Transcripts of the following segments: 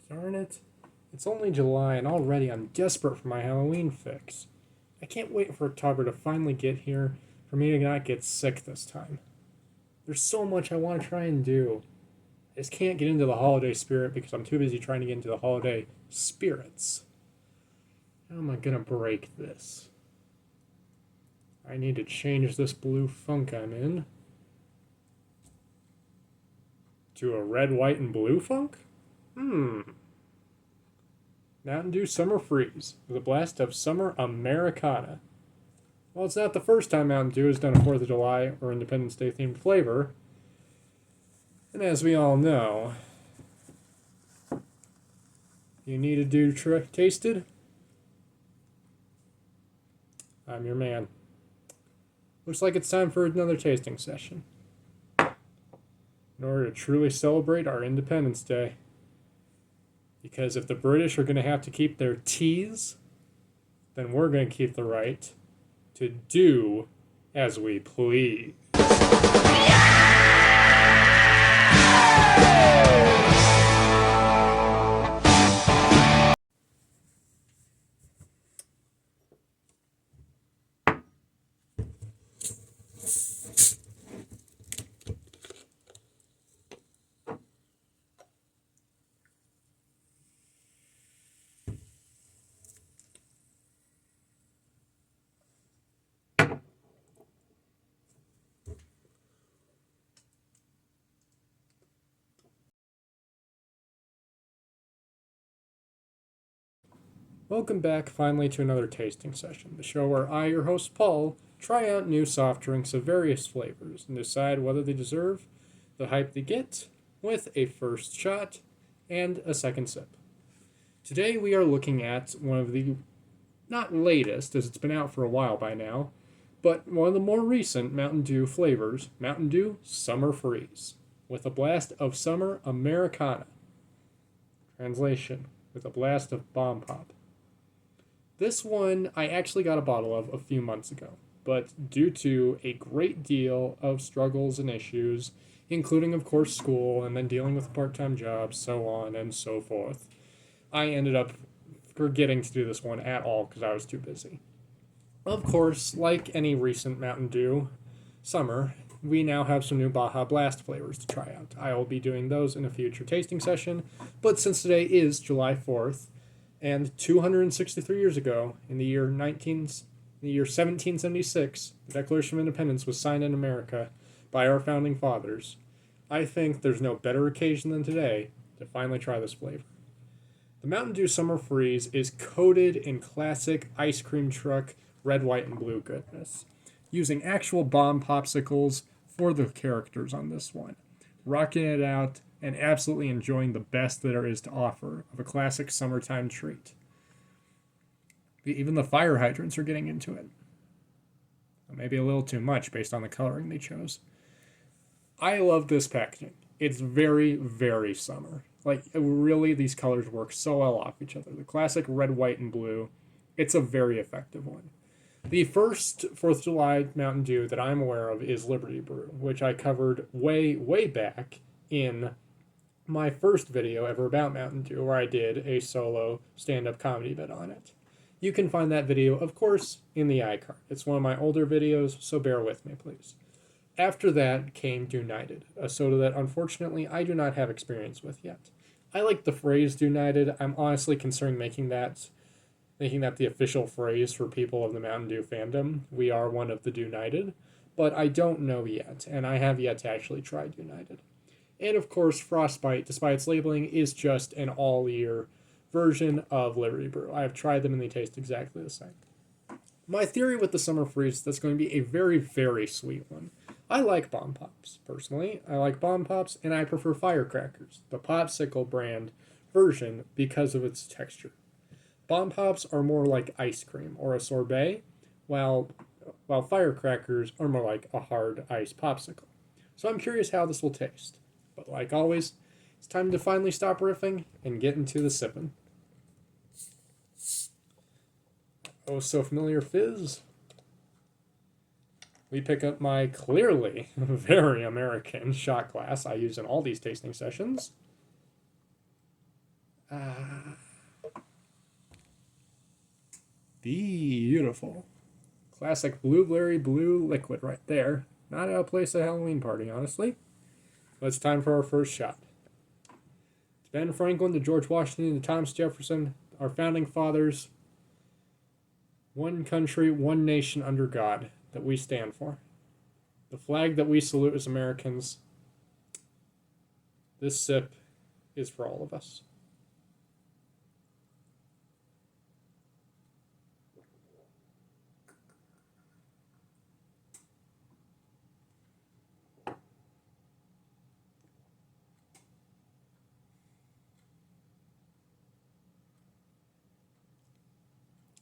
Darn it. It's only July and already I'm desperate for my Halloween fix. I can't wait for October to finally get here for me to not get sick this time. There's so much I want to try and do. I just can't get into the holiday spirit because I'm too busy trying to get into the holiday spirits. How am I gonna break this? I need to change this blue funk I'm in to a red, white, and blue funk? Mountain Dew Summer Freeze with a blast of Summer Americana. Well, it's not the first time Mountain Dew has done a 4th of July or Independence Day themed flavor. And as we all know, you need a Dew tasted? I'm your man. Looks like it's time for another tasting session. In order to truly celebrate our Independence Day. Because if the British are going to have to keep their teas, then we're going to keep the right to do as we please. Welcome back finally to another tasting session, the show where I, your host Paul, try out new soft drinks of various flavors and decide whether they deserve the hype they get with a first shot and a second sip. Today we are looking at one of the, not latest as it's been out for a while by now, but one of the more recent Mountain Dew flavors, Mountain Dew Summer Freeze, with a blast of Summer Americana. Translation, with a blast of Bomb Pop. This one I actually got a bottle of a few months ago, but due to a great deal of struggles and issues, including of course school and then dealing with a part-time job, so on and so forth, I ended up forgetting to do this one at all because I was too busy. Of course, like any recent Mountain Dew summer, we now have some new Baja Blast flavors to try out. I will be doing those in a future tasting session, but since today is July 4th, and 263 years ago, in the year 1776, the Declaration of Independence was signed in America by our founding fathers, I think there's no better occasion than today to finally try this flavor. The Mountain Dew Summer Freeze is coated in classic ice cream truck red, white, and blue goodness, using actual bomb popsicles for the characters on this one, rocking it out and absolutely enjoying the best that there is to offer of a classic summertime treat. Even the fire hydrants are getting into it. Maybe a little too much based on the coloring they chose. I love this packaging. It's very, very summer. Like, really, these colors work so well off each other. The classic red, white, and blue. It's a very effective one. The first 4th of July Mountain Dew that I'm aware of is Liberty Brew, which I covered way, way back in my first video ever about Mountain Dew, where I did a solo stand-up comedy bit on it. You can find that video, of course, in the iCard. It's one of my older videos, so bear with me, please. After that came Dew-Nighted, a soda that unfortunately I do not have experience with yet. I like the phrase Dew-Nighted. I'm honestly considering making that the official phrase for people of the Mountain Dew fandom. We are one of the Dew-Nighted, but I don't know yet, and I have yet to actually try Dew-Nighted. And of course, Frostbite, despite its labeling, is just an all-year version of Liberty Brew. I have tried them and they taste exactly the same. My theory with the Summer Freeze is that's going to be a very, very sweet one. I like Bomb Pops, personally. I like Bomb Pops, and I prefer Firecrackers, the popsicle brand version, because of its texture. Bomb Pops are more like ice cream or a sorbet, while Firecrackers are more like a hard ice popsicle. So I'm curious how this will taste. But like always, it's time to finally stop riffing and get into the sipping. Oh, so familiar fizz. We pick up my clearly very American shot glass I use in all these tasting sessions. Beautiful. Classic blueberry blue liquid right there. Not out of place at a Halloween party, honestly. But it's time for our first shot. To Ben Franklin, to George Washington, to Thomas Jefferson, our founding fathers. One country, one nation under God that we stand for. The flag that we salute as Americans. This sip is for all of us.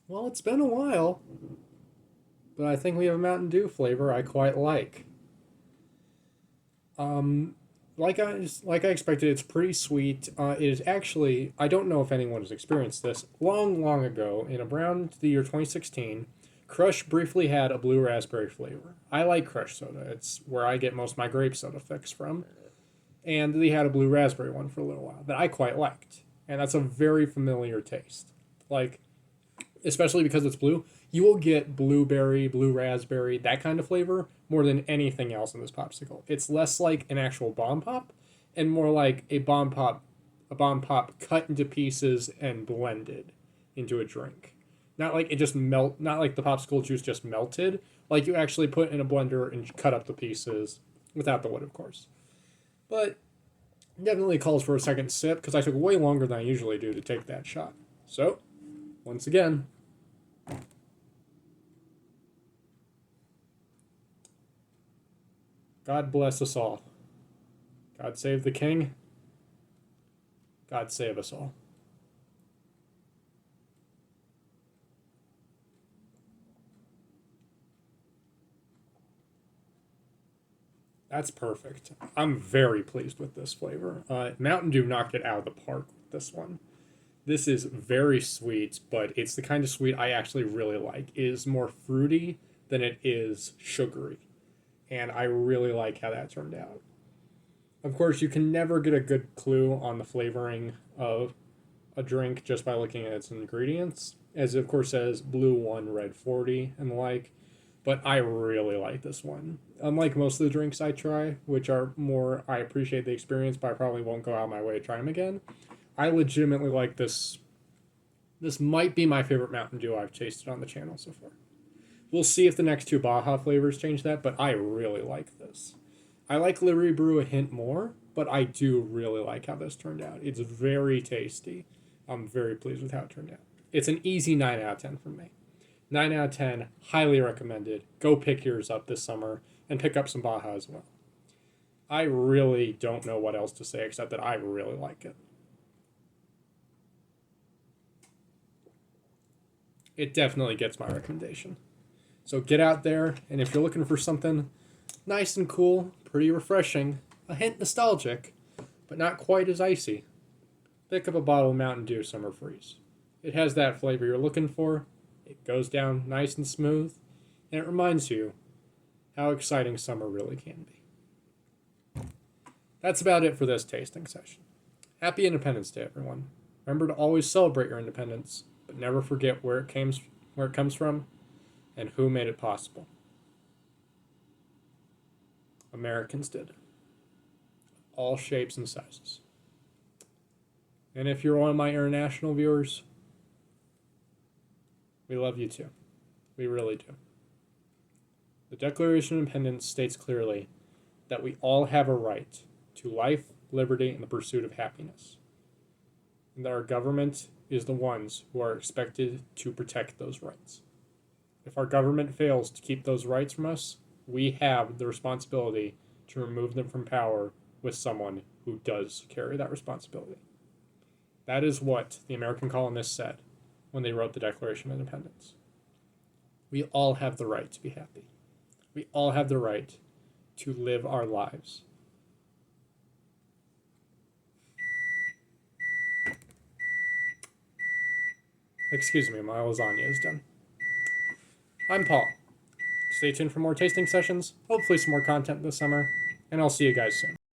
Well, it's been a while, but I think we have a Mountain Dew flavor I quite like. Like I expected, it's pretty sweet. It is actually, I don't know if anyone has experienced this. Long ago, in around the year 2016, Crush briefly had a blue raspberry flavor. I like Crush soda. It's where I get most of my grape soda fix from. And they had a blue raspberry one for a little while that I quite liked. And that's a very familiar taste. Like, especially because it's blue, you will get blueberry, blue raspberry, that kind of flavor more than anything else in this popsicle. It's less like an actual bomb pop and more like a bomb pop cut into pieces and blended into a drink. Not like it just not like the popsicle juice just melted, like you actually put in a blender and cut up the pieces without the wood, of course. But definitely calls for a second sip because I took way longer than I usually do to take that shot. So, once again, God bless us all. God save the king. God save us all. That's perfect. I'm very pleased with this flavor. Mountain Dew knocked it out of the park with this one. This is very sweet, but it's the kind of sweet I actually really like. It is more fruity than it is sugary. And I really like how that turned out. Of course, you can never get a good clue on the flavoring of a drink just by looking at its ingredients, as it of course says blue 1, red 40, and the like. But I really like this one. Unlike most of the drinks I try, which are more, I appreciate the experience, but I probably won't go out of my way to try them again. I legitimately like this. This might be my favorite Mountain Dew I've tasted on the channel so far. We'll see if the next two Baja flavors change that, but I really like this. I like Liberty Brew a hint more, but I do really like how this turned out. It's very tasty. I'm very pleased with how it turned out. It's an easy 9 out of 10 from me. 9 out of 10, highly recommended. Go pick yours up this summer and pick up some Baja as well. I really don't know what else to say except that I really like it. It definitely gets my recommendation. So get out there, and if you're looking for something nice and cool, pretty refreshing, a hint nostalgic, but not quite as icy, pick up a bottle of Mountain Dew Summer Freeze. It has that flavor you're looking for, it goes down nice and smooth, and it reminds you how exciting summer really can be. That's about it for this tasting session. Happy Independence Day, everyone. Remember to always celebrate your independence, but never forget where it comes from, and who made it possible. Americans did. All shapes and sizes. And if you're one of my international viewers, we love you too. We really do. The Declaration of Independence states clearly that we all have a right to life, liberty, and the pursuit of happiness. And that our government is the ones who are expected to protect those rights. If our government fails to keep those rights from us, we have the responsibility to remove them from power with someone who does carry that responsibility. That is what the American colonists said when they wrote the Declaration of Independence. We all have the right to be happy. We all have the right to live our lives. Excuse me, my lasagna is done. I'm Paul. Stay tuned for more tasting sessions, hopefully some more content this summer, and I'll see you guys soon.